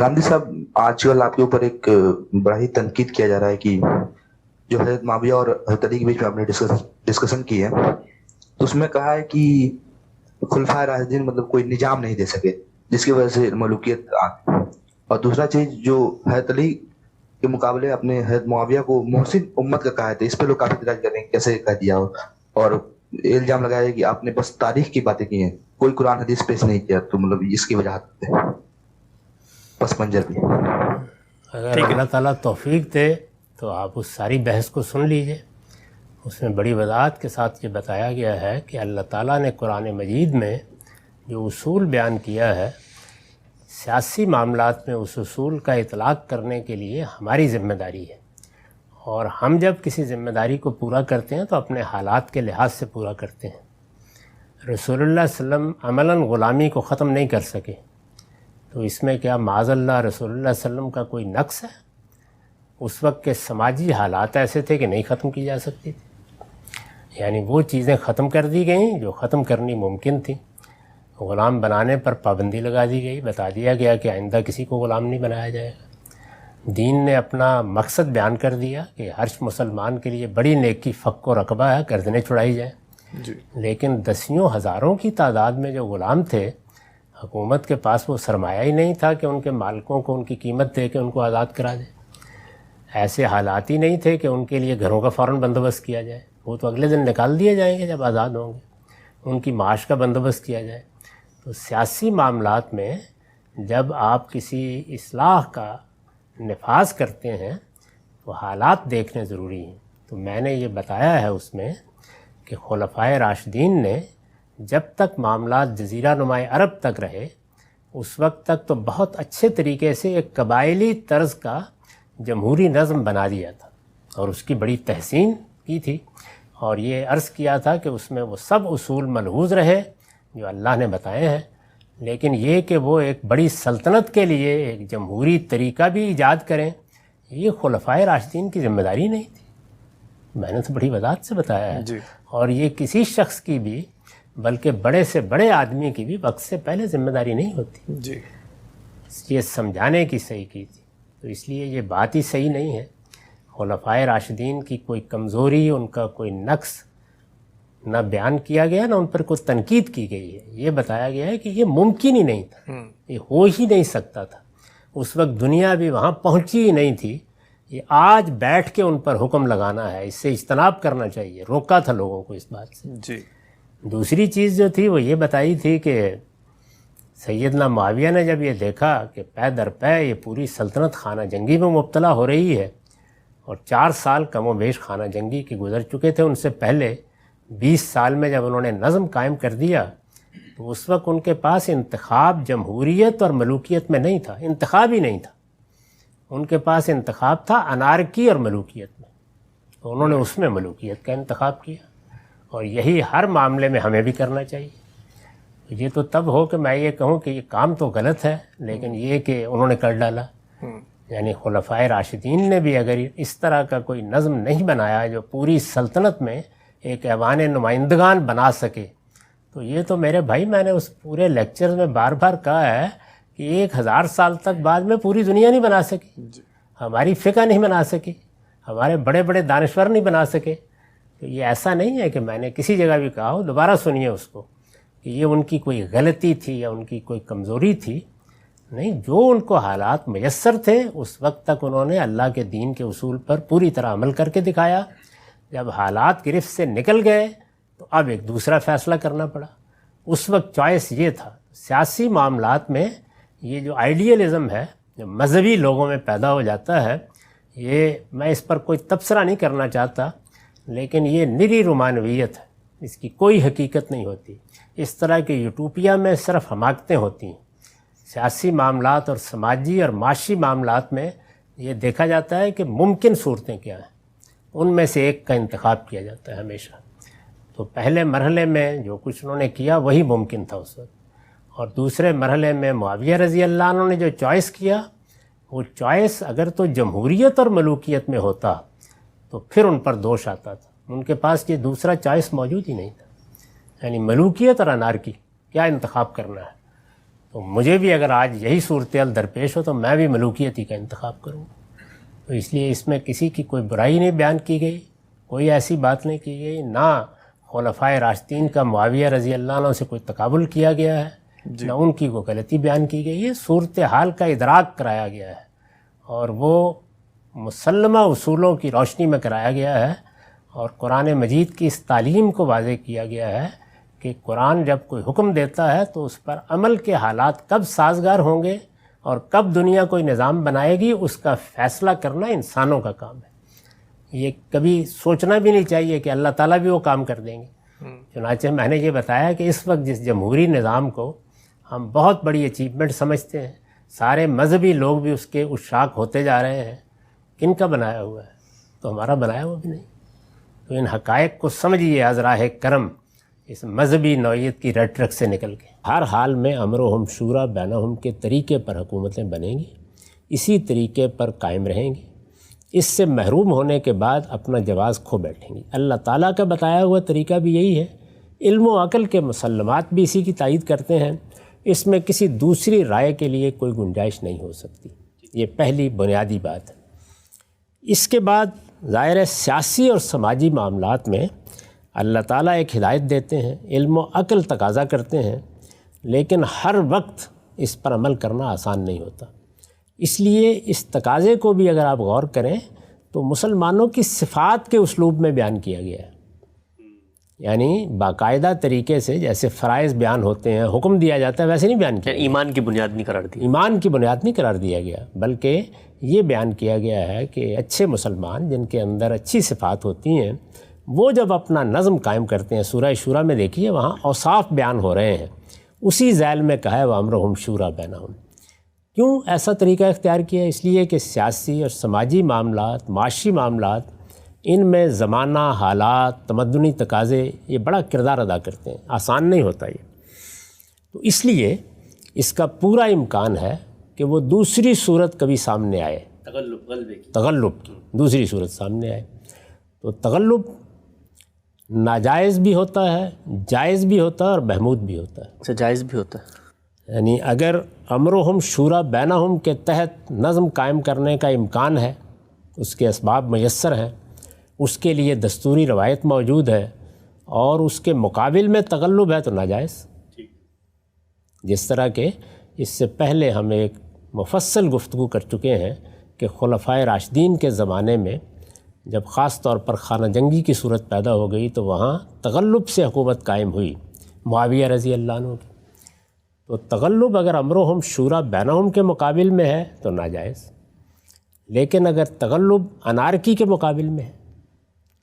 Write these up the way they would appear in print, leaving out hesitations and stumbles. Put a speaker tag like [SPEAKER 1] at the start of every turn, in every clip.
[SPEAKER 1] راندھی صاحب، آج کل آپ کے اوپر ایک بڑا ہی تنقید کیا جا رہا ہے کہ جو حضرت معاویہ اور حضرت علی کے بیچ میں آپ نے ڈسکشن کی ہے، تو اس میں کہا ہے کہ خلفائے راشدین مطلب کوئی نظام نہیں دے سکے جس کی وجہ سے ملوکیت آ گئی۔ اور دوسرا چیز جو حضرت علی کے مقابلے اپنے حضرت معاویہ کو محسن امت کا کہا ہے، تو اس پہ لوگ کافی اعتراض کر رہے ہیں کیسے کہہ دیا ہو، اور یہ الزام لگایا ہے کہ آپ نے بس تاریخ کی باتیں کی ہیں، کوئی قرآن حدیث پیش نہیں کیا، تو مطلب اس کی وجہ پس منظر بھی۔
[SPEAKER 2] اگر
[SPEAKER 3] ٹھیک ہے.
[SPEAKER 2] اللہ تعالیٰ توفیق دے تو آپ اس ساری بحث کو سن لیجئے. اس میں بڑی وضاحت کے ساتھ یہ بتایا گیا ہے کہ اللہ تعالیٰ نے قرآن مجید میں جو اصول بیان کیا ہے، سیاسی معاملات میں اس اصول کا اطلاق کرنے کے لیے ہماری ذمہ داری ہے، اور ہم جب کسی ذمہ داری کو پورا کرتے ہیں تو اپنے حالات کے لحاظ سے پورا کرتے ہیں. رسول اللہ صلی اللہ علیہ وسلم عملاً غلامی کو ختم نہیں کر سکے، تو اس میں کیا معاذ اللہ رسول اللہ صلی اللہ علیہ وسلم کا کوئی نقص ہے؟ اس وقت کے سماجی حالات ایسے تھے کہ نہیں ختم کی جا سکتی تھی، یعنی وہ چیزیں ختم کر دی گئیں جو ختم کرنی ممکن تھی. غلام بنانے پر پابندی لگا دی گئی، بتا دیا گیا کہ آئندہ کسی کو غلام نہیں بنایا جائے گا. دین نے اپنا مقصد بیان کر دیا کہ ہر مسلمان کے لیے بڑی نیکی فق و رقبہ ہے، گردنیں چھڑائی جائیں.
[SPEAKER 3] جی.
[SPEAKER 2] لیکن دسیوں ہزاروں کی تعداد میں جو غلام تھے، حکومت کے پاس وہ سرمایہ ہی نہیں تھا کہ ان کے مالکوں کو ان کی قیمت دے کے ان کو آزاد کرا دے. ایسے حالات ہی نہیں تھے کہ ان کے لیے گھروں کا فوراً بندوبست کیا جائے، وہ تو اگلے دن نکال دیے جائیں گے جب آزاد ہوں گے. ان کی معاش کا بندوبست کیا جائے. تو سیاسی معاملات میں جب آپ کسی اصلاح کا نفاذ کرتے ہیں تو حالات دیکھنے ضروری ہیں. تو میں نے یہ بتایا ہے اس میں کہ خلفائے راشدین نے جب تک معاملات جزیرہ نمائے عرب تک رہے، اس وقت تک تو بہت اچھے طریقے سے ایک قبائلی طرز کا جمہوری نظم بنا دیا تھا اور اس کی بڑی تحسین کی تھی، اور یہ عرض کیا تھا کہ اس میں وہ سب اصول ملحوظ رہے جو اللہ نے بتائے ہیں. لیکن یہ کہ وہ ایک بڑی سلطنت کے لیے ایک جمہوری طریقہ بھی ایجاد کریں، یہ خلفائے راشدین کی ذمہ داری نہیں تھی. میں نے تو بڑی وضاحت سے بتایا ہے.
[SPEAKER 3] جی.
[SPEAKER 2] اور یہ کسی شخص کی بھی، بلکہ بڑے سے بڑے آدمی کی بھی وقت سے پہلے ذمہ داری نہیں ہوتی.
[SPEAKER 3] جی.
[SPEAKER 2] یہ سمجھانے کی صحیح کی تھی، تو اس لیے یہ بات ہی صحیح نہیں ہے. خلفائے راشدین کی کوئی کمزوری، ان کا کوئی نقص نہ بیان کیا گیا، نہ ان پر کوئی تنقید کی گئی ہے. یہ بتایا گیا ہے کہ یہ ممکن ہی نہیں تھا، یہ ہو ہی نہیں سکتا تھا. اس وقت دنیا بھی وہاں پہنچی ہی نہیں تھی. یہ آج بیٹھ کے ان پر حکم لگانا ہے، اس سے اجتناب کرنا چاہیے. روکا تھا لوگوں کو اس بات سے.
[SPEAKER 3] جی.
[SPEAKER 2] دوسری چیز جو تھی وہ یہ بتائی تھی کہ سیدنا معاویہ نے جب یہ دیکھا کہ پے در پے یہ پوری سلطنت خانہ جنگی میں مبتلا ہو رہی ہے، اور 4 سال کم و بیش خانہ جنگی کے گزر چکے تھے، ان سے پہلے 20 سال میں جب انہوں نے نظم قائم کر دیا، تو اس وقت ان کے پاس انتخاب جمہوریت اور ملوکیت میں نہیں تھا، انتخاب ہی نہیں تھا. ان کے پاس انتخاب تھا انارکی اور ملوکیت میں، تو انہوں نے اس میں ملوکیت کا انتخاب کیا. اور یہی ہر معاملے میں ہمیں بھی کرنا چاہیے. یہ تو تب ہو کہ میں یہ کہوں کہ یہ کام تو غلط ہے، لیکن یہ کہ انہوں نے کر ڈالا. یعنی خلفائے راشدین نے بھی اگر اس طرح کا کوئی نظم نہیں بنایا جو پوری سلطنت میں ایک ایوان نمائندگان بنا سکے، تو یہ تو میرے بھائی، میں نے اس پورے لیکچر میں بار بار کہا ہے کہ 1000 سال تک بعد میں پوری دنیا نہیں بنا سکی، ہماری فقہ نہیں بنا سکی، ہمارے بڑے بڑے دانشور نہیں بنا سکے. تو یہ ایسا نہیں ہے کہ میں نے کسی جگہ بھی کہا ہو، دوبارہ سنیے اس کو، کہ یہ ان کی کوئی غلطی تھی یا ان کی کوئی کمزوری تھی. نہیں، جو ان کو حالات میسر تھے اس وقت تک انہوں نے اللہ کے دین کے اصول پر پوری طرح عمل کر کے دکھایا. جب حالات گرفت سے نکل گئے تو اب ایک دوسرا فیصلہ کرنا پڑا. اس وقت چوائس یہ تھا. سیاسی معاملات میں یہ جو آئیڈیلزم ہے جو مذہبی لوگوں میں پیدا ہو جاتا ہے، یہ میں اس پر کوئی تبصرہ نہیں کرنا چاہتا، لیکن یہ نری رومانویت ہے، اس کی کوئی حقیقت نہیں ہوتی. اس طرح کے یوٹوپیا میں صرف حماقتیں ہوتی ہیں. سیاسی معاملات اور سماجی اور معاشی معاملات میں یہ دیکھا جاتا ہے کہ ممکن صورتیں کیا ہیں، ان میں سے ایک کا انتخاب کیا جاتا ہے ہمیشہ. تو پہلے مرحلے میں جو کچھ انہوں نے کیا وہی ممکن تھا اس وقت، اور دوسرے مرحلے میں معاویہ رضی اللہ عنہ نے جو چوائس کیا، وہ چوائس اگر تو جمہوریت اور ملوکیت میں ہوتا تو پھر ان پر دوش آتا تھا. ان کے پاس یہ دوسرا چوائس موجود ہی نہیں تھا، یعنی ملوکیت اور انارکی کیا انتخاب کرنا ہے. تو مجھے بھی اگر آج یہی صورتحال درپیش ہو تو میں بھی ملوکیت ہی کا انتخاب کروں. تو اس لیے اس میں کسی کی کوئی برائی نہیں بیان کی گئی، کوئی ایسی بات نہیں کی گئی، نہ خلفائے راشدین کا معاویہ رضی اللہ عنہ سے کوئی تقابل کیا گیا ہے، نہ ان کی کوئی غلطی بیان کی گئی ہے. صورتحال کا ادراک کرایا گیا ہے اور وہ مسلمہ اصولوں کی روشنی میں کرایا گیا ہے، اور قرآن مجید کی اس تعلیم کو واضح کیا گیا ہے کہ قرآن جب کوئی حکم دیتا ہے تو اس پر عمل کے حالات کب سازگار ہوں گے اور کب دنیا کوئی نظام بنائے گی، اس کا فیصلہ کرنا انسانوں کا کام ہے. یہ کبھی سوچنا بھی نہیں چاہیے کہ اللہ تعالیٰ بھی وہ کام کر دیں گے. چنانچہ میں نے یہ بتایا کہ اس وقت جس جمہوری نظام کو ہم بہت بڑی اچیومنٹ سمجھتے ہیں، سارے مذہبی لوگ بھی اس کے عشاق ہوتے جا رہے ہیں، کن کا بنایا ہوا ہے؟ تو ہمارا بنایا ہوا بھی نہیں. تو ان حقائق کو سمجھیے از راہ کرم، اس مذہبی نوعیت کی ریٹرک سے نکل کے. ہر حال میں امرہم شورا بینہم کے طریقے پر حکومتیں بنیں گی، اسی طریقے پر قائم رہیں گی. اس سے محروم ہونے کے بعد اپنا جواز کھو بیٹھیں گی. اللہ تعالیٰ کا بتایا ہوا طریقہ بھی یہی ہے. علم و عقل کے مسلمات بھی اسی کی تائید کرتے ہیں. اس میں کسی دوسری رائے کے لیے کوئی گنجائش نہیں ہو سکتی. یہ پہلی بنیادی بات ہے. اس کے بعد ظاہر ہے سیاسی اور سماجی معاملات میں اللہ تعالیٰ ایک ہدایت دیتے ہیں، علم و عقل تقاضا کرتے ہیں، لیکن ہر وقت اس پر عمل کرنا آسان نہیں ہوتا. اس لیے اس تقاضے کو بھی اگر آپ غور کریں تو مسلمانوں کی صفات کے اسلوب میں بیان کیا گیا ہے. یعنی باقاعدہ طریقے سے جیسے فرائض بیان ہوتے ہیں، حکم دیا جاتا ہے، ویسے نہیں بیان کیا.
[SPEAKER 3] ایمان کی بنیاد نہیں قرار دی.
[SPEAKER 2] ایمان کی بنیاد نہیں قرار دیا گیا، بلکہ یہ بیان کیا گیا ہے کہ اچھے مسلمان جن کے اندر اچھی صفات ہوتی ہیں وہ جب اپنا نظم قائم کرتے ہیں، سورہ شورا میں دیکھیے وہاں اوصاف بیان ہو رہے ہیں، اسی ذیل میں کہا ہے وَأَمْرُهُمْ شُورَىٰ بَيْنَهُمْ. کیوں ایسا طریقہ اختیار کیا؟ اس لیے کہ سیاسی اور سماجی معاملات، معاشی معاملات، ان میں زمانہ، حالات، تمدنی تقاضے یہ بڑا کردار ادا کرتے ہیں. آسان نہیں ہوتا یہ. تو اس لیے اس کا پورا امکان ہے کہ وہ دوسری صورت کبھی سامنے آئے، تغلب کی دوسری صورت سامنے آئے. تو تغلب ناجائز بھی ہوتا ہے، جائز بھی ہوتا ہے اور محمود بھی ہوتا ہے.
[SPEAKER 3] اچھا، جائز بھی ہوتا ہے.
[SPEAKER 2] یعنی اگر امرہم شورا بینہم کے تحت نظم قائم کرنے کا امکان ہے، اس کے اسباب میسر ہیں، اس کے لیے دستوری روایت موجود ہے اور اس کے مقابل میں تغلب ہے تو ناجائز. جس طرح کہ اس سے پہلے ہم ایک مفصل گفتگو کر چکے ہیں کہ خلفائے راشدین کے زمانے میں جب خاص طور پر خانہ جنگی کی صورت پیدا ہو گئی تو وہاں تغلب سے حکومت قائم ہوئی معاویہ رضی اللہ عنہ کی. تو تغلب اگر امرہم شورا بینہم کے مقابل میں ہے تو ناجائز، لیکن اگر تغلب انارکی کے مقابل میں ہے،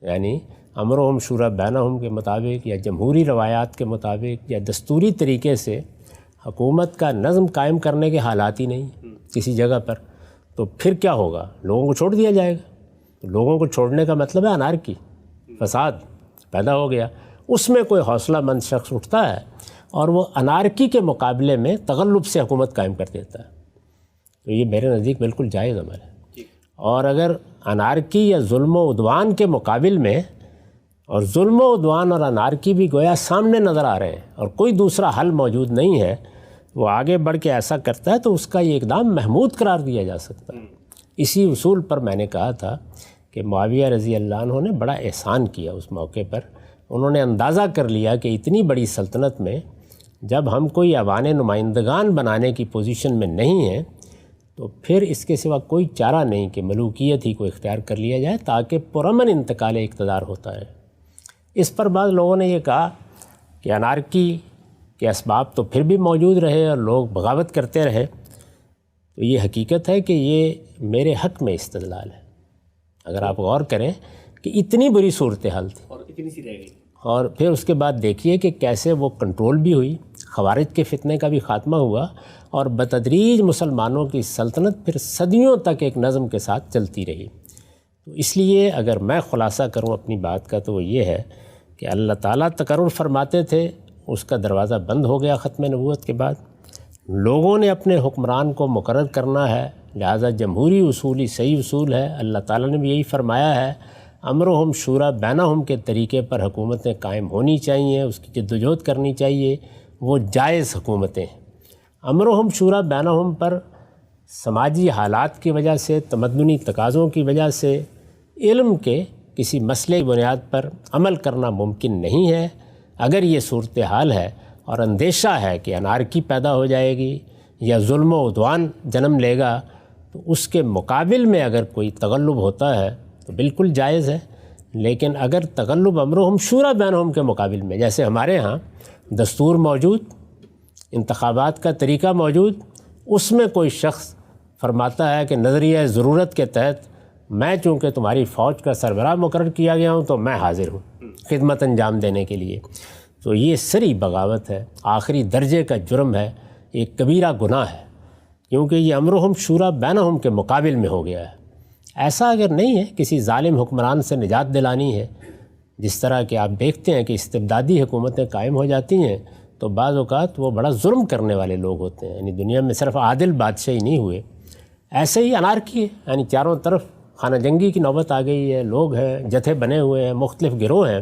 [SPEAKER 2] یعنی امرہم شورا بینہم کے مطابق یا جمہوری روایات کے مطابق یا دستوری طریقے سے حکومت کا نظم قائم کرنے کے حالات ہی نہیں کسی جگہ پر، تو پھر کیا ہوگا؟ لوگوں کو چھوڑ دیا جائے گا. تو لوگوں کو چھوڑنے کا مطلب ہے انارکی، فساد پیدا ہو گیا. اس میں کوئی حوصلہ مند شخص اٹھتا ہے اور وہ انارکی کے مقابلے میں تغلب سے حکومت قائم کر دیتا ہے. تو یہ میرے نزدیک بالکل جائز عمل ہے. اور اگر انارکی یا ظلم و عدوان کے مقابل میں، اور ظلم و عدوان اور انارکی بھی گویا سامنے نظر آ رہے ہیں اور کوئی دوسرا حل موجود نہیں ہے، وہ آگے بڑھ کے ایسا کرتا ہے تو اس کا یہ اقدام محمود قرار دیا جا سکتا ہے. اسی اصول پر میں نے کہا تھا کہ معاویہ رضی اللہ عنہ نے بڑا احسان کیا اس موقع پر. انہوں نے اندازہ کر لیا کہ اتنی بڑی سلطنت میں جب ہم کوئی ایوان نمائندگان بنانے کی پوزیشن میں نہیں ہیں تو پھر اس کے سوا کوئی چارہ نہیں کہ ملوکیت ہی کو اختیار کر لیا جائے تاکہ پرامن انتقال اقتدار ہوتا ہے. اس پر بعض لوگوں نے یہ کہا کہ انارکی کے اسباب تو پھر بھی موجود رہے اور لوگ بغاوت کرتے رہے. تو یہ حقیقت ہے کہ یہ میرے حق میں استدلال ہے. اگر آپ غور کریں کہ اتنی بری صورتحال تھی
[SPEAKER 3] اور اتنی سی رہ گئی،
[SPEAKER 2] اور پھر اس کے بعد دیکھیے کہ کیسے وہ کنٹرول بھی ہوئی، خوارج کے فتنے کا بھی خاتمہ ہوا اور بتدریج مسلمانوں کی سلطنت پھر صدیوں تک ایک نظم کے ساتھ چلتی رہی. تو اس لیے اگر میں خلاصہ کروں اپنی بات کا تو وہ یہ ہے کہ اللہ تعالیٰ تقرر فرماتے تھے، اس کا دروازہ بند ہو گیا ختم نبوت کے بعد. لوگوں نے اپنے حکمران کو مقرر کرنا ہے، لہذا جمہوری اصول ہی صحیح اصول ہے. اللہ تعالیٰ نے بھی یہی فرمایا ہے امرہم شورا بینہم کے طریقے پر حکومتیں قائم ہونی چاہیے، اس کی جدوجہد کرنی چاہیے، وہ جائز حکومتیں ہیں. امرهم شورا بینہم پر سماجی حالات کی وجہ سے، تمدنی تقاضوں کی وجہ سے علم کے کسی مسئلے کی بنیاد پر عمل کرنا ممکن نہیں ہے۔ اگر یہ صورتحال ہے اور اندیشہ ہے کہ انارکی پیدا ہو جائے گی یا ظلم و عدوان جنم لے گا، تو اس کے مقابل میں اگر کوئی تغلب ہوتا ہے تو بالکل جائز ہے۔ لیکن اگر تغلب امرهم شورا بینہم کے مقابل میں، جیسے ہمارے ہاں دستور موجود، انتخابات کا طریقہ موجود، اس میں کوئی شخص فرماتا ہے کہ نظریہ ضرورت کے تحت میں چونکہ تمہاری فوج کا سربراہ مقرر کیا گیا ہوں تو میں حاضر ہوں خدمت انجام دینے کے لیے، تو یہ سری بغاوت ہے، آخری درجے کا جرم ہے، ایک کبیرہ گناہ ہے، کیونکہ یہ امرهم شورا بینہم کے مقابل میں ہو گیا ہے۔ ایسا اگر نہیں ہے، کسی ظالم حکمران سے نجات دلانی ہے، جس طرح کہ آپ دیکھتے ہیں کہ استبدادی حکومتیں قائم ہو جاتی ہیں تو بعض اوقات وہ بڑا ظلم کرنے والے لوگ ہوتے ہیں، یعنی دنیا میں صرف عادل بادشاہی نہیں ہوئے، ایسے ہی انارکی ہے، یعنی چاروں طرف خانہ جنگی کی نوبت آ گئی ہے، لوگ ہیں، جتھے بنے ہوئے ہیں، مختلف گروہ ہیں،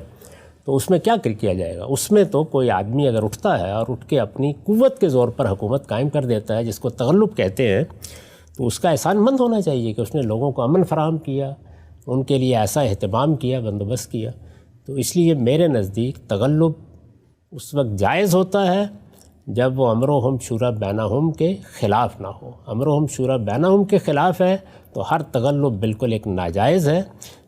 [SPEAKER 2] تو اس میں کیا کیا جائے گا؟ اس میں تو کوئی آدمی اگر اٹھتا ہے اور اٹھ کے اپنی قوت کے زور پر حکومت قائم کر دیتا ہے، جس کو تغلب کہتے ہیں، تو اس کا احسان مند ہونا چاہیے کہ اس نے لوگوں کو امن فراہم کیا، ان کے لیے ایسا اہتمام کیا، بندوبست کیا۔ تو اس لیے میرے نزدیک تغلب اس وقت جائز ہوتا ہے جب وہ امرهم شورا بینہم کے خلاف نہ ہو۔ امرهم شورا بینہم کے خلاف ہے تو ہر تغلب بالکل ایک ناجائز ہے،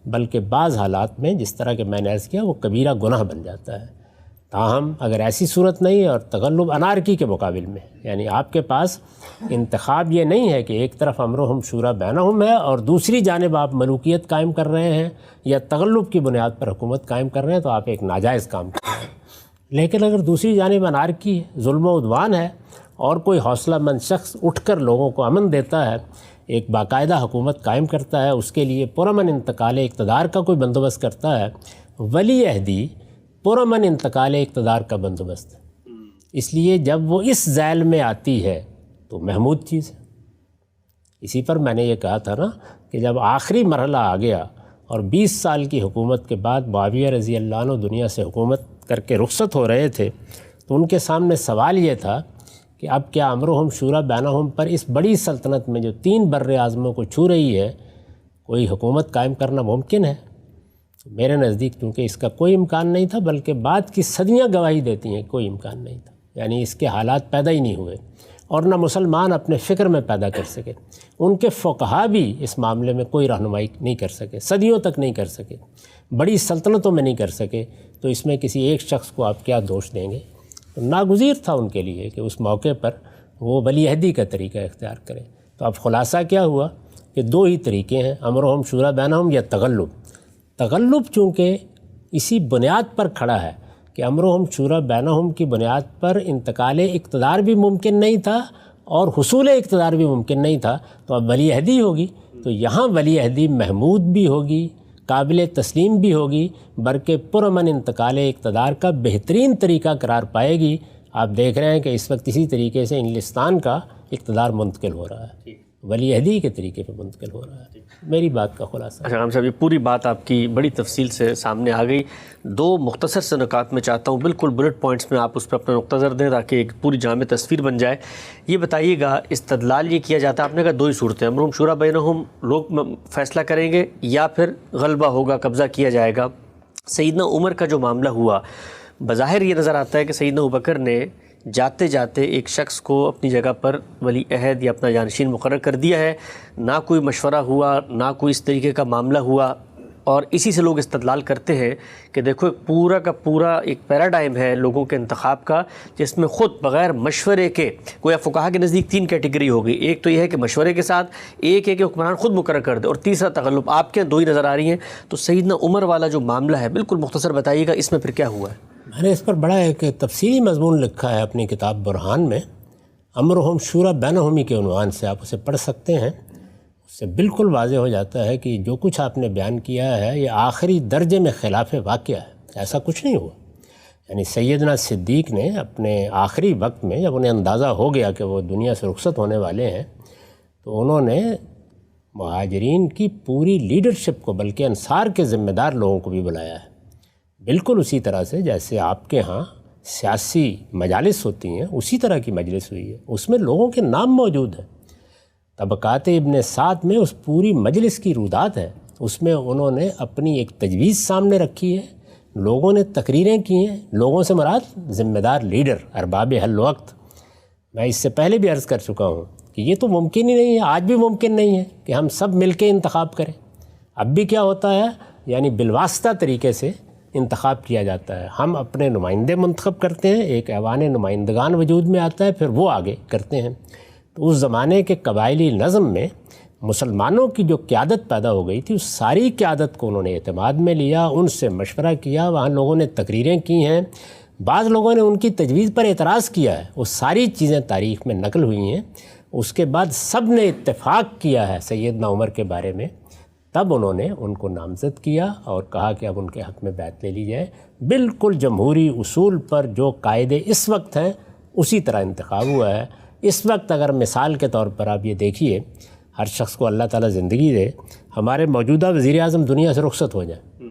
[SPEAKER 2] بلکہ بعض حالات میں جس طرح کہ میں نے عرض کیا وہ کبیرہ گناہ بن جاتا ہے۔ تاہم اگر ایسی صورت نہیں ہے اور تغلب انارکی کے مقابل میں، یعنی آپ کے پاس انتخاب یہ نہیں ہے کہ ایک طرف امرهم شورا بینہم ہے اور دوسری جانب آپ ملوکیت قائم کر رہے ہیں یا تغلب کی بنیاد پر حکومت قائم کر رہے ہیں، تو آپ ایک ناجائز کام کر رہے ہیں۔ لیکن اگر دوسری جانب انارکی ہے، ظلم و عدوان ہے، اور کوئی حوصلہ مند شخص اٹھ کر لوگوں کو امن دیتا ہے، ایک باقاعدہ حکومت قائم کرتا ہے، اس کے لیے پرامن انتقال اقتدار کا کوئی بندوبست کرتا ہے، ولی عہدی پرامن انتقال اقتدار کا بندوبست ہے۔ اس لیے جب وہ اس ذیل میں آتی ہے تو محمود چیز ہے۔ اسی پر میں نے یہ کہا تھا نا کہ جب آخری مرحلہ آ گیا اور 20 سال کی حکومت کے بعد معاویہ رضی اللہ عنہ دنیا سے حکومت کر کے رخصت ہو رہے تھے، تو ان کے سامنے سوال یہ تھا کہ اب کیا امرهم شورا بینہم پر اس بڑی سلطنت میں جو 3 بر اعظموں کو چھو رہی ہے کوئی حکومت قائم کرنا ممکن ہے؟ میرے نزدیک چونکہ اس کا کوئی امکان نہیں تھا، بلکہ بعد کی صدیاں گواہی دیتی ہیں کوئی امکان نہیں تھا، یعنی اس کے حالات پیدا ہی نہیں ہوئے، اور نہ مسلمان اپنے فکر میں پیدا کر سکے، ان کے فقہا بھی اس معاملے میں کوئی رہنمائی نہیں کر سکے، صدیوں تک نہیں کر سکے، بڑی سلطنتوں میں نہیں کر سکے، تو اس میں کسی ایک شخص کو آپ کیا دوش دیں گے؟ ناگزیر تھا ان کے لیے کہ اس موقع پر وہ ولی عہدی کا طریقہ اختیار کریں۔ تو اب خلاصہ کیا ہوا کہ 2 ہی طریقے ہیں، امرهم شورا بینہم یا تغلب۔ تغلب چونکہ اسی بنیاد پر کھڑا ہے کہ امرهم شورا بینہم کی بنیاد پر انتقال اقتدار بھی ممکن نہیں تھا اور حصول اقتدار بھی ممکن نہیں تھا، تو اب ولی عہدی ہوگی، تو یہاں ولی عہدی محمود بھی ہوگی، قابل تسلیم بھی ہوگی، بلکہ پرامن انتقال اقتدار کا بہترین طریقہ قرار پائے گی۔ آپ دیکھ رہے ہیں کہ اس وقت اسی طریقے سے انگلستان کا اقتدار منتقل ہو رہا ہے، ولی عہدی کے طریقے پہ منتقل ہو رہا ہے۔ میری بات کا خلاصہ۔
[SPEAKER 3] اچھا عام صاحب، یہ پوری بات آپ کی بڑی تفصیل سے سامنے آ گئی۔ 2 مختصر سے نکات میں چاہتا ہوں، بالکل بلٹ پوائنٹس میں آپ اس پہ اپنا نقطہ نظر دیں تاکہ ایک پوری جامع تصویر بن جائے۔ یہ بتائیے گا، استدلال یہ کیا جاتا ہے، آپ نے کہا 2 ہی صورتیں، امرهم شورا بینہم لوگ فیصلہ کریں گے یا پھر غلبہ ہوگا، قبضہ کیا جائے گا۔ سیدنا عمر کا جو معاملہ ہوا، بظاہر یہ نظر آتا ہے کہ سیدنا ابوبکر نے جاتے جاتے ایک شخص کو اپنی جگہ پر ولی عہد یا اپنا جانشین مقرر کر دیا ہے، نہ کوئی مشورہ ہوا، نہ کوئی اس طریقے کا معاملہ ہوا، اور اسی سے لوگ استدلال کرتے ہیں کہ دیکھو ایک پورا کا پورا ایک پیراڈائم ہے لوگوں کے انتخاب کا، جس میں خود بغیر مشورے کے، کوئی فقہا کے نزدیک 3 کیٹیگری ہوگی۔ ایک تو یہ ہے کہ مشورے کے ساتھ، ایک ہے کہ حکمران خود مقرر کر دے، اور تیسرا تغلب۔ آپ کے 2 ہی نظر آ رہی ہیں، تو سیدنا عمر والا جو معاملہ ہے بالکل مختصر بتائیے گا، اس میں پھر کیا ہوا ہے؟
[SPEAKER 2] میں نے اس پر بڑا ایک تفصیلی مضمون لکھا ہے اپنی کتاب برہان میں، امرهم شورا بینہم کے عنوان سے، آپ اسے پڑھ سکتے ہیں۔ اس سے بالکل واضح ہو جاتا ہے کہ جو کچھ آپ نے بیان کیا ہے یہ آخری درجے میں خلاف واقعہ ہے، ایسا کچھ نہیں ہوا۔ یعنی سیدنا صدیق نے اپنے آخری وقت میں جب انہیں اندازہ ہو گیا کہ وہ دنیا سے رخصت ہونے والے ہیں، تو انہوں نے مہاجرین کی پوری لیڈرشپ کو، بلکہ انصار کے ذمہ دار لوگوں کو بھی بلایا ہے، بالکل اسی طرح سے جیسے آپ کے ہاں سیاسی مجالس ہوتی ہیں اسی طرح کی مجلس ہوئی ہے، اس میں لوگوں کے نام موجود ہیں۔ طبقات ابن سعد میں اس پوری مجلس کی رودات ہے، اس میں انہوں نے اپنی ایک تجویز سامنے رکھی ہے، لوگوں نے تقریریں کی ہیں، لوگوں سے مراد ذمہ دار لیڈر، ارباب حل وقت۔ میں اس سے پہلے بھی عرض کر چکا ہوں کہ یہ تو ممکن ہی نہیں ہے، آج بھی ممکن نہیں ہے کہ ہم سب مل کے انتخاب کریں۔ اب بھی کیا ہوتا ہے، یعنی بالواسطہ طریقے سے انتخاب کیا جاتا ہے، ہم اپنے نمائندے منتخب کرتے ہیں، ایک ایوان نمائندگان وجود میں آتا ہے، پھر وہ آگے کرتے ہیں۔ تو اس زمانے کے قبائلی نظم میں مسلمانوں کی جو قیادت پیدا ہو گئی تھی، اس ساری قیادت کو انہوں نے اعتماد میں لیا، ان سے مشورہ کیا، وہاں لوگوں نے تقریریں کی ہیں، بعض لوگوں نے ان کی تجویز پر اعتراض کیا ہے، وہ ساری چیزیں تاریخ میں نقل ہوئی ہیں۔ اس کے بعد سب نے اتفاق کیا ہے سیدنا عمر کے بارے میں، تب انہوں نے ان کو نامزد کیا اور کہا کہ اب ان کے حق میں بیعت لے لی جائے۔ بالکل جمہوری اصول پر جو قاعدے اس وقت ہیں اسی طرح انتخاب ہوا ہے۔ اس وقت اگر مثال کے طور پر آپ یہ دیکھیے، ہر شخص کو اللہ تعالیٰ زندگی دے، ہمارے موجودہ وزیر اعظم دنیا سے رخصت ہو جائیں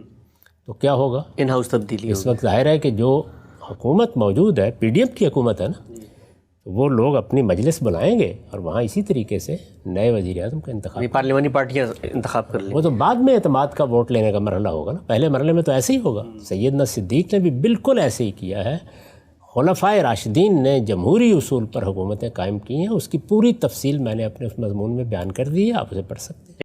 [SPEAKER 2] تو کیا ہوگا؟
[SPEAKER 3] ان ہاؤس تبدیلی
[SPEAKER 2] اس وقت ظاہر ہے کہ جو حکومت موجود ہے، پی ڈی ایم کی حکومت ہے نا، وہ لوگ اپنی مجلس بنائیں گے اور وہاں اسی طریقے سے نئے وزیر اعظم کا انتخاب،
[SPEAKER 3] پارلیمانی پارٹیاں انتخاب کر لیں۔
[SPEAKER 2] وہ تو بعد میں اعتماد کا ووٹ لینے کا مرحلہ ہوگا نا، پہلے مرحلے میں تو ایسے ہی ہوگا۔ سیدنا صدیق نے بھی بالکل ایسے ہی کیا ہے، خلفائے راشدین نے جمہوری اصول پر حکومتیں قائم کی ہیں، اس کی پوری تفصیل میں نے اپنے اس مضمون میں بیان کر دی ہے، آپ اسے پڑھ سکتے ہیں۔